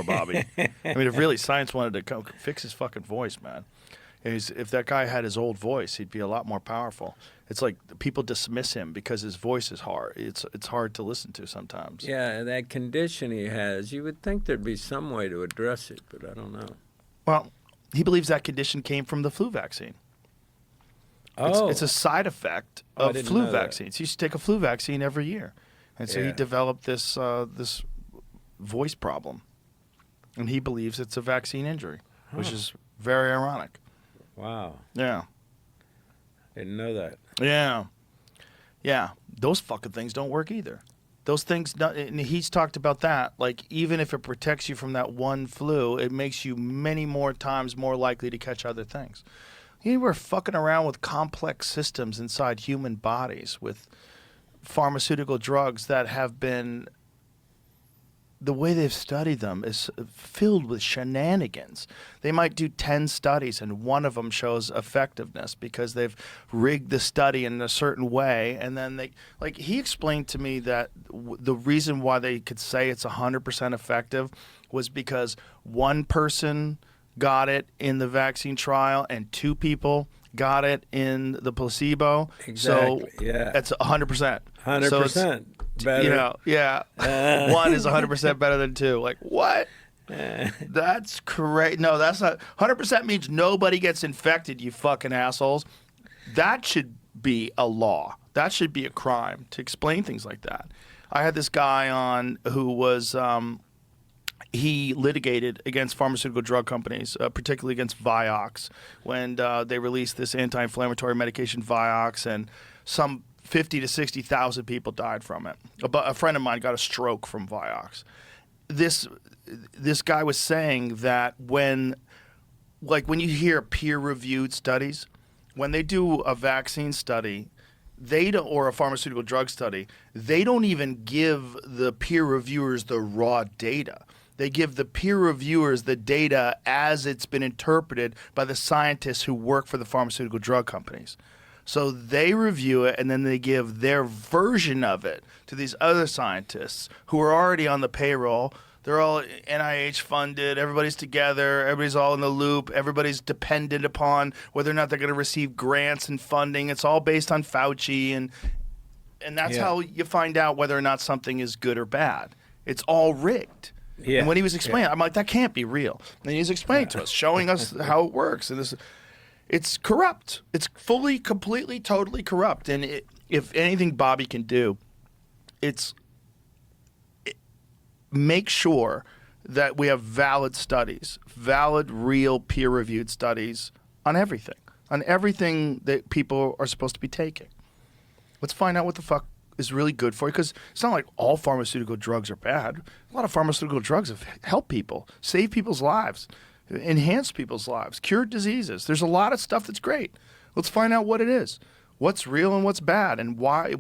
Bobby. I mean, if really science wanted to fix his fucking voice, man. If that guy had his old voice, he'd be a lot more powerful. It's like people dismiss him because his voice is hard. It's hard to listen to sometimes. Yeah, that condition he has, you would think there'd be some way to address it, but I don't know. Well, he believes that condition came from the flu vaccine. Oh. It's a side effect of flu vaccines. He used to take a flu vaccine every year. And so he developed this this voice problem. And he believes it's a vaccine injury, which is very ironic. Wow. Yeah. Didn't know that. Yeah. Yeah. Those fucking things don't work either. Those things, and he's talked about that. Like, even if it protects you from that one flu, it makes you many more times more likely to catch other things. We're fucking around with complex systems inside human bodies with pharmaceutical drugs that have been, the way they've studied them is filled with shenanigans. They might do 10 studies and one of them shows effectiveness because they've rigged the study in a certain way. And then he explained to me that the reason why they could say it's 100% effective was because one person got it in the vaccine trial and 2 people got it in the placebo. Exactly. So yeah. that's 100%. 100%. Better. You know, yeah. 1 is 100% better than 2. Like, what? That's correct. No, that's not. 100% means nobody gets infected, you fucking assholes. That should be a law. That should be a crime to explain things like that. I had this guy on who was, he litigated against pharmaceutical drug companies, particularly against Vioxx, when they released this anti-inflammatory medication Vioxx, and some 50 to 60,000 people died from it. A friend of mine got a stroke from Vioxx. This guy was saying that when you hear peer-reviewed studies, when they do a vaccine study, or a pharmaceutical drug study, they don't even give the peer reviewers the raw data. They give the peer reviewers the data as it's been interpreted by the scientists who work for the pharmaceutical drug companies. So they review it, and then they give their version of it to these other scientists who are already on the payroll. They're all NIH funded. Everybody's together. Everybody's all in the loop. Everybody's dependent upon whether or not they're going to receive grants and funding. It's all based on Fauci, and that's how you find out whether or not something is good or bad. It's all rigged. Yeah. And when he was explaining, I'm like, that can't be real. And he's explaining to us, showing us how it works. And it's corrupt. It's fully, completely, totally corrupt. And if anything Bobby can do, it's make sure that we have valid studies, valid, real, peer-reviewed studies on everything that people are supposed to be taking. Let's find out what the fuck is really good for you, because it's not like all pharmaceutical drugs are bad. A lot of pharmaceutical drugs have helped people, saved people's lives, enhanced people's lives, cured diseases. There's a lot of stuff that's great. Let's find out what it is, what's real and what's bad, and why